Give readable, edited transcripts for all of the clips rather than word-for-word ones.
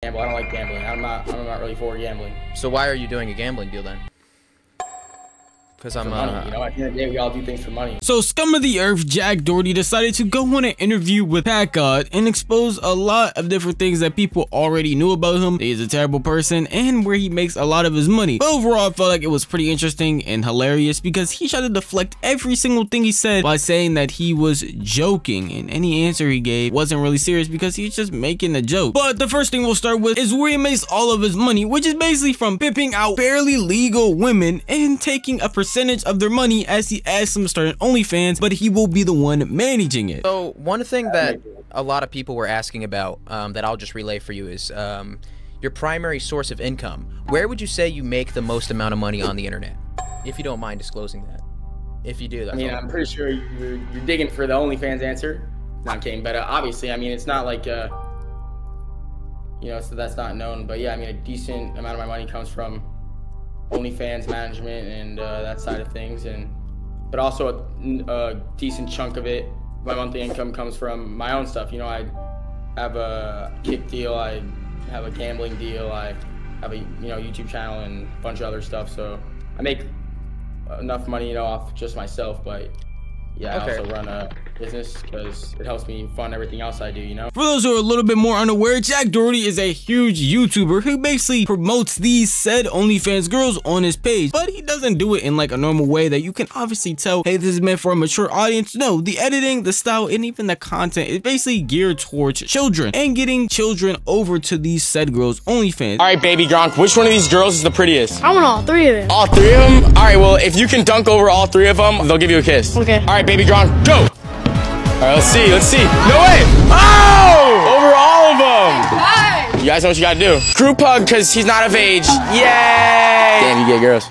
gamble. I don't like gambling. I'm not really for gambling. So why are you doing a gambling deal then? Because I'm money, you know, at the end of the day, we all do things for money. So scum of the earth Jack Doherty decided to go on an interview with Pat God and expose a lot of different things that people already knew about him. That he's a terrible person and where he makes a lot of his money. But overall, I felt like it was pretty interesting and hilarious because he tried to deflect every single thing he said by saying that he was joking, and any answer he gave wasn't really serious because he's just making a joke. But the first thing we'll start with is where he makes all of his money, which is basically from pimping out barely legal women and taking a percentage of their money as he asks them to start an OnlyFans, but he will be the one managing it. So one thing that a lot of people were asking about that I'll just relay for you is your primary source of income. Where would you say you make the most amount of money on the internet? If you don't mind disclosing that. If you do, that's I'm pretty sure you're digging for the OnlyFans answer. No, I'm kidding, but obviously, I mean, it's not like, you know, so that's not known. But yeah, I mean, a decent amount of my money comes from OnlyFans management and that side of things, but also a decent chunk of it, my monthly income comes from my own stuff. You know, I have a kick deal, I have a gambling deal, I have a YouTube channel and a bunch of other stuff. So I make enough money, you know, off just myself, but yeah, I also run a business because it helps me fund everything else I do, you know? For those who are a little bit more unaware, Jack Doherty is a huge YouTuber who basically promotes these said OnlyFans girls on his page, but he doesn't do it in like a normal way that you can obviously tell, hey, this is meant for a mature audience. No, the editing, the style, and even the content is basically geared towards children and getting children over to these said girls' OnlyFans. All right, baby Gronk, which one of these girls is the prettiest? I want all three of them. All three of them? All right, well, if you can dunk over all three of them, they'll give you a kiss. Okay. All right, baby Gronk, go! All right, let's see. No way! Oh! Over all of them! Hi! You guys know what you gotta do. Group hug, because he's not of age. Yay! Damn, you get girls.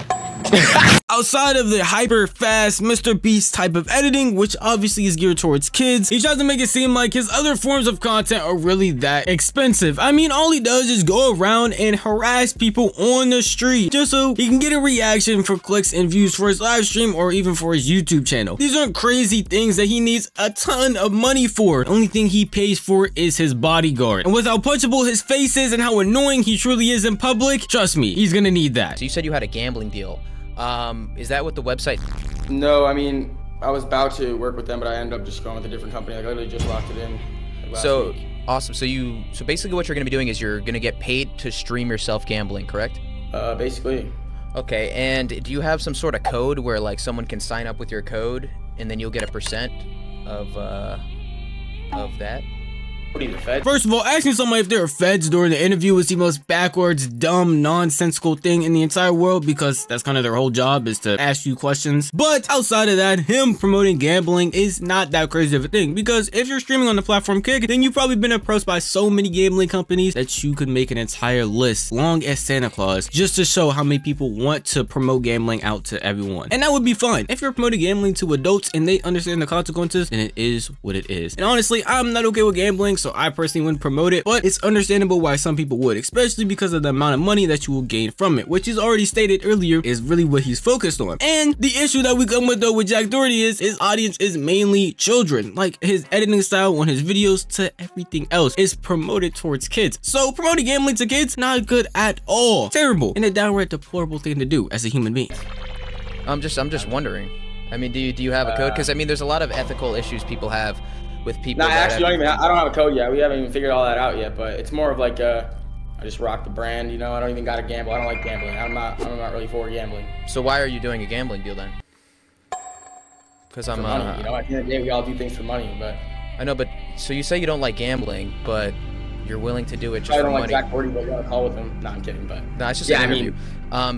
Outside of the hyper fast Mr. Beast type of editing, which obviously is geared towards kids, he tries to make it seem like his other forms of content are really that expensive. I mean, all he does is go around and harass people on the street just so he can get a reaction for clicks and views for his live stream or even for his YouTube channel. These aren't crazy things that he needs a ton of money for. The only thing he pays for is his bodyguard. And with how punchable his face is and how annoying he truly is in public, trust me, he's gonna need that. So you said you had a gambling deal. Is that what the website? No, I mean, I was about to work with them, but I ended up just going with a different company. Like, I literally just locked it in last week. Awesome. So basically what you're going to be doing is you're going to get paid to stream yourself gambling, correct? Basically. Okay, and do you have some sort of code where like someone can sign up with your code and then you'll get a percent of that? What are you, the Fed? First of all, asking someone if they're feds during the interview was the most backwards, dumb, nonsensical thing in the entire world because that's kind of their whole job is to ask you questions. But outside of that, him promoting gambling is not that crazy of a thing because if you're streaming on the platform Kick, then you've probably been approached by so many gambling companies that you could make an entire list, long as Santa Claus, just to show how many people want to promote gambling out to everyone. And that would be fine. If you're promoting gambling to adults and they understand the consequences, then it is what it is. And honestly, I'm not okay with gambling, so I personally wouldn't promote it, but it's understandable why some people would, especially because of the amount of money that you will gain from it, which is already stated earlier is really what he's focused on. And the issue that we come with though with Jack Doherty is his audience is mainly children. Like his editing style on his videos to everything else is promoted towards kids. So promoting gambling to kids, not good at all. Terrible and a downright deplorable thing to do as a human being. I'm just wondering. I mean, do you have a code? Because I mean, there's a lot of ethical issues people have with people. No, actually, I don't have a code yet. We haven't even figured all that out yet. But it's more of like I just rock the brand. You know, I don't even gotta gamble. I don't like gambling. I'm not really for gambling. So why are you doing a gambling deal then? Because I'm money. You know, at the end of the day, we all do things for money. But I know, but so you say you don't like gambling, but you're willing to do it just for money. I don't like Jack Doherty, but you got a call with him. No, I'm kidding, but no, it's just an interview.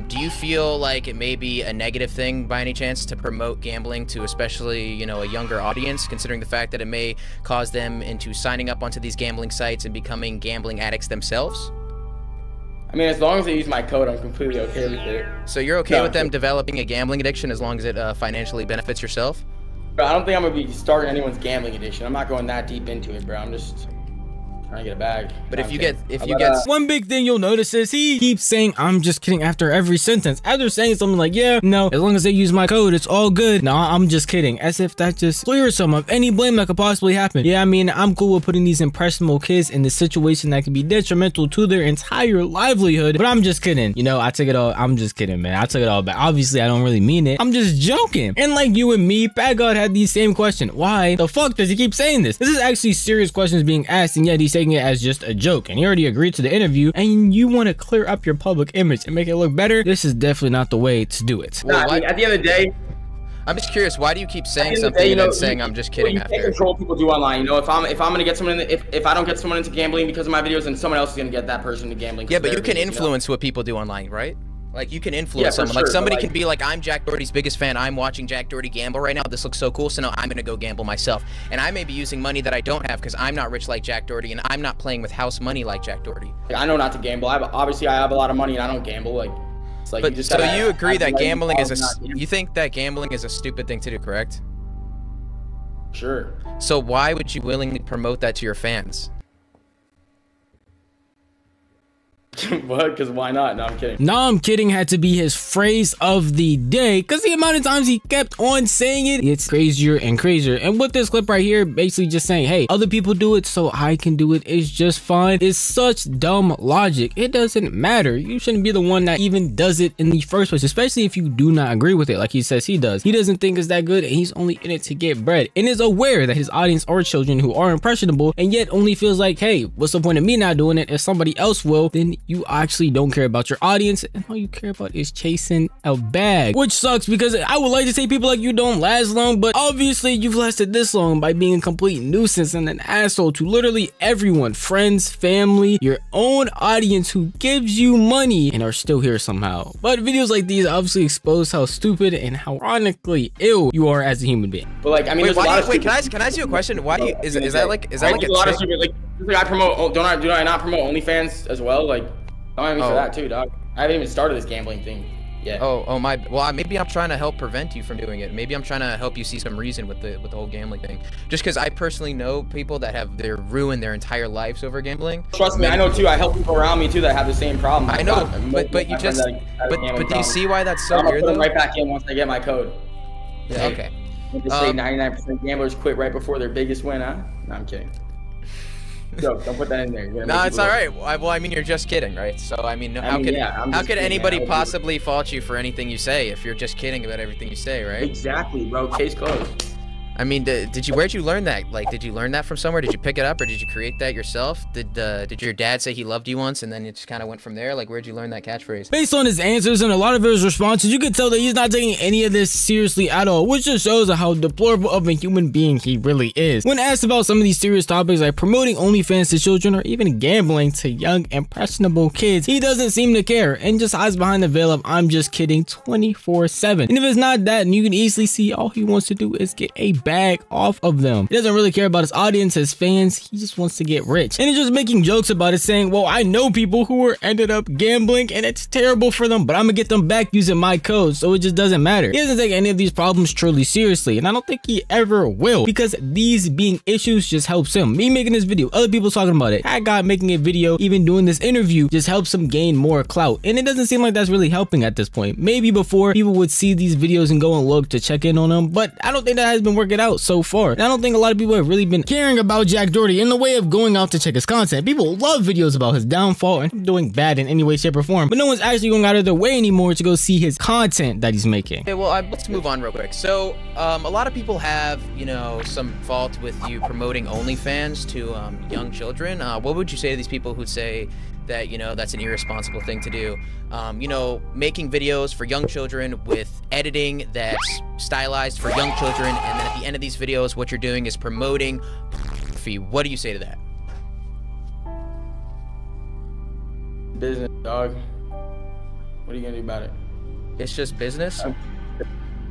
Do you feel like it may be a negative thing by any chance to promote gambling to especially, you know, a younger audience, considering the fact that it may cause them into signing up onto these gambling sites and becoming gambling addicts themselves? I mean, as long as they use my code, I'm completely okay with it. So you're okay with them developing a gambling addiction as long as it financially benefits yourself? Bro, I don't think I'm gonna be starting anyone's gambling addiction. I'm not going that deep into it, bro. I'm just Trying to get a bag. But No, if I'm you kidding. get, if you get, One big thing you'll notice is he keeps saying, I'm just kidding after every sentence. After saying something like, yeah, no, as long as they use my code, it's all good. No, I'm just kidding. As if that just clears some of any blame that could possibly happen. Yeah, I mean, I'm cool with putting these impressionable kids in the situation that can be detrimental to their entire livelihood, but I'm just kidding. You know, I took it all, I'm just kidding, man. I took it all back. Obviously, I don't really mean it. I'm just joking. And like you and me, Bad God had the same question. Why the fuck does he keep saying this? This is actually serious questions being asked, and yet he's taking it as just a joke. And he already agreed to the interview, and you want to clear up your public image and make it look better? This is definitely not the way to do it. Nah, I mean, at the end of the day, I'm just curious, why do you keep saying something and then saying I'm just kidding you after? can't control what people do online. You know, if I'm gonna get someone if I don't get someone into gambling because of my videos, then someone else is gonna get that person into gambling. Yeah, but you can influence what people do online, right? Like, you can influence someone. Sure, like, somebody can be like, I'm Jack Doherty's biggest fan. I'm watching Jack Doherty gamble right now. This looks so cool. So now I'm going to go gamble myself. And I may be using money that I don't have because I'm not rich like Jack Doherty and I'm not playing with house money like Jack Doherty. Like, I know not to gamble. Obviously, I have a lot of money and I don't gamble. Like, it's like But you just so gotta you agree that gambling is not gamble. you think that gambling is a stupid thing to do, correct? Sure. So why would you willingly promote that to your fans? What? Because why not? No, I'm kidding. No, I'm kidding had to be his phrase of the day because the amount of times he kept on saying it, it's crazier and crazier. And with this clip right here, basically just saying, hey, other people do it, so I can do it. It's just fine. It's such dumb logic. It doesn't matter. You shouldn't be the one that even does it in the first place, especially if you do not agree with it like he says he does. He doesn't think it's that good and he's only in it to get bread and is aware that his audience are children who are impressionable and yet only feels like, hey, what's the point of me not doing it? If somebody else will, then you actually don't care about your audience and all you care about is chasing a bag, which sucks because I would like to say people like you don't last long, but obviously you've lasted this long by being a complete nuisance and an asshole to literally everyone, friends, family, your own audience who gives you money and are still here somehow. But videos like these obviously expose how stupid and how chronically ill you are as a human being. But like, I mean, Wait, wait, can I ask you a question? Why do you, is that like a lot of trick? stupid, like I promote, do I not promote OnlyFans as well? Like, don't mind me for that too, dog. I haven't even started this gambling thing yet. Well, maybe I'm trying to help prevent you from doing it. Maybe I'm trying to help you see some reason with the whole gambling thing. Just because I personally know people that have ruined their entire lives over gambling. Trust me, I know too. I help people around me too that have the same problem. I know, but do you see why that's so weird though? I'm gonna put them right back in once I get my code. Yeah, okay. They say 99% gamblers quit right before their biggest win, huh? No, I'm kidding. Joke, don't put that in there. No, it's all right. Well, I mean, you're just kidding, right? So, I mean, how could anybody possibly fault you for anything you say if you're just kidding about everything you say, right? Exactly, bro. Case closed. I mean, where'd you learn that? Like, did you learn that from somewhere? Did you pick it up, or did you create that yourself? Did your dad say he loved you once, and then it just kind of went from there? Like, where'd you learn that catchphrase? Based on his answers and a lot of his responses, you can tell that he's not taking any of this seriously at all, which just shows how deplorable of a human being he really is. When asked about some of these serious topics like promoting OnlyFans to children or even gambling to young, impressionable kids, he doesn't seem to care and just hides behind the veil of I'm just kidding 24/7. And if it's not that, and you can easily see all he wants to do is get a bag off of them. He doesn't really care about his audience, his fans. He just wants to get rich. And he's just making jokes about it, saying, well, I know people who ended up gambling and it's terrible for them, but I'm gonna get them back using my code, so it just doesn't matter. He doesn't take any of these problems truly seriously, and I don't think he ever will, because these being issues just helps him. Me making this video, other people talking about it, that guy making a video, even doing this interview, just helps him gain more clout. And it doesn't seem like that's really helping at this point. Maybe before people would see these videos and go and look to check in on them, but I don't think that has been working out so far. And I don't think a lot of people have really been caring about Jack Doherty in the way of going out to check his content. People love videos about his downfall and doing bad in any way, shape, or form, but no one's actually going out of their way anymore to go see his content that he's making. Okay, well, let's move on real quick. So, a lot of people have, you know, some fault with you promoting OnlyFans to young children. What would you say to these people who say that, you know, that's an irresponsible thing to do? You know, making videos for young children with editing that's stylized for young children, and then at the end of these videos, what you're doing is promoting pornography. What do you say to that? Business, dog. What are you gonna do about it? It's just business?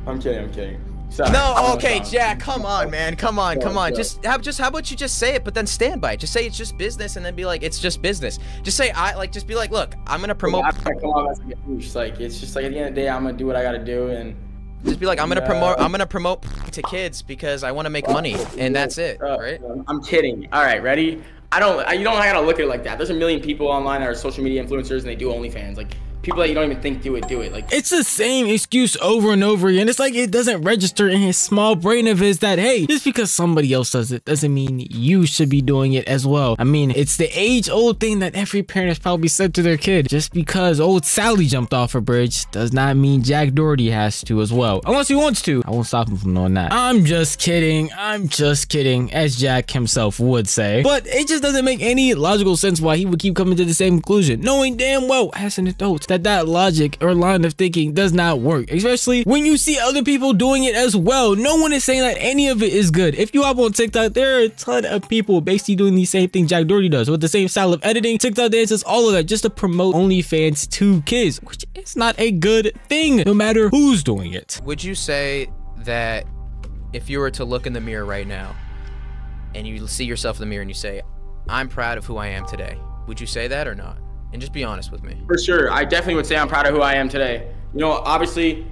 I'm kidding. Sorry. No, okay, Jack, come on, man. Come on. Just how about you just say it, but then stand by it. Just say it's just business, and then be like, it's just business. Just say just be like, look, I'm gonna promote. Like, it's just like at the end of the day, I'm gonna do what I gotta do, and just be like, I'm gonna promote to kids because I want to make money, and that's it, right? I'm kidding. All right, ready? you don't gotta look at it like that. There's a million people online that are social media influencers and they do OnlyFans. Like, people that you don't even think do it. Like, it's the same excuse over and over again. It's like it doesn't register in his small brain of his that, hey, just because somebody else does it doesn't mean you should be doing it as well. I mean, it's the age-old thing that every parent has probably said to their kid. Just because old Sally jumped off a bridge does not mean Jack Doherty has to as well. Unless he wants to. I won't stop him from doing that. I'm just kidding, as Jack himself would say. But it just doesn't make any logical sense why he would keep coming to the same conclusion, knowing damn well as an adult that logic or line of thinking does not work, especially when you see other people doing it as well. No one is saying that any of it is good. If you hop on TikTok, there are a ton of people basically doing the same thing Jack Doherty does with the same style of editing, TikTok dances, all of that, just to promote OnlyFans to kids, which is not a good thing, no matter who's doing it. Would you say that if you were to look in the mirror right now and you see yourself in the mirror and you say, I'm proud of who I am today, would you say that or not? And just be honest with me. For sure, I definitely would say I'm proud of who I am today. You know, obviously,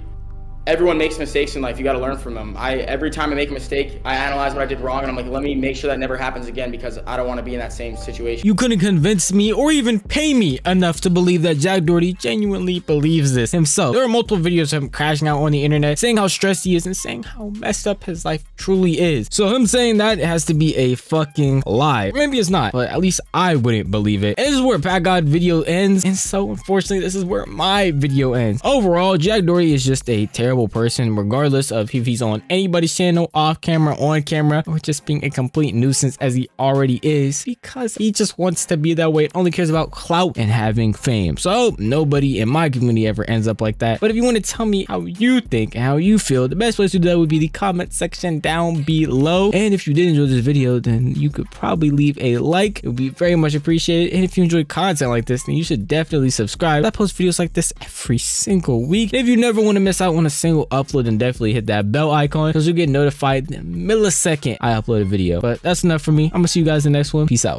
everyone makes mistakes in life. You got to learn from them. Every time I make a mistake, I analyze what I did wrong, and I'm like, let me make sure that never happens again, because I don't want to be in that same situation. You couldn't convince me or even pay me enough to believe that Jack Doherty genuinely believes this himself. There are multiple videos of him crashing out on the internet, saying how stressed he is and saying how messed up his life truly is. So him saying that, it has to be a fucking lie. Maybe it's not, but at least I wouldn't believe it. And this is where Pat God video ends, and so unfortunately, this is where my video ends. Overall, Jack Doherty is just a terrible person, regardless of if he's on anybody's channel, off camera, on camera, or just being a complete nuisance as he already is, because he just wants to be that way and only cares about clout and having fame. So I hope nobody in my community ever ends up like that. But if you want to tell me how you think and how you feel, the best place to do that would be the comment section down below. And if you did enjoy this video, then you could probably leave a like. It would be very much appreciated. And if you enjoy content like this, then you should definitely subscribe. I post videos like this every single week. If you never want to miss out on a single upload, then definitely hit that bell icon, because you'll get notified the millisecond I upload a video. But that's enough for me. I'm gonna see you guys in the next one. Peace out.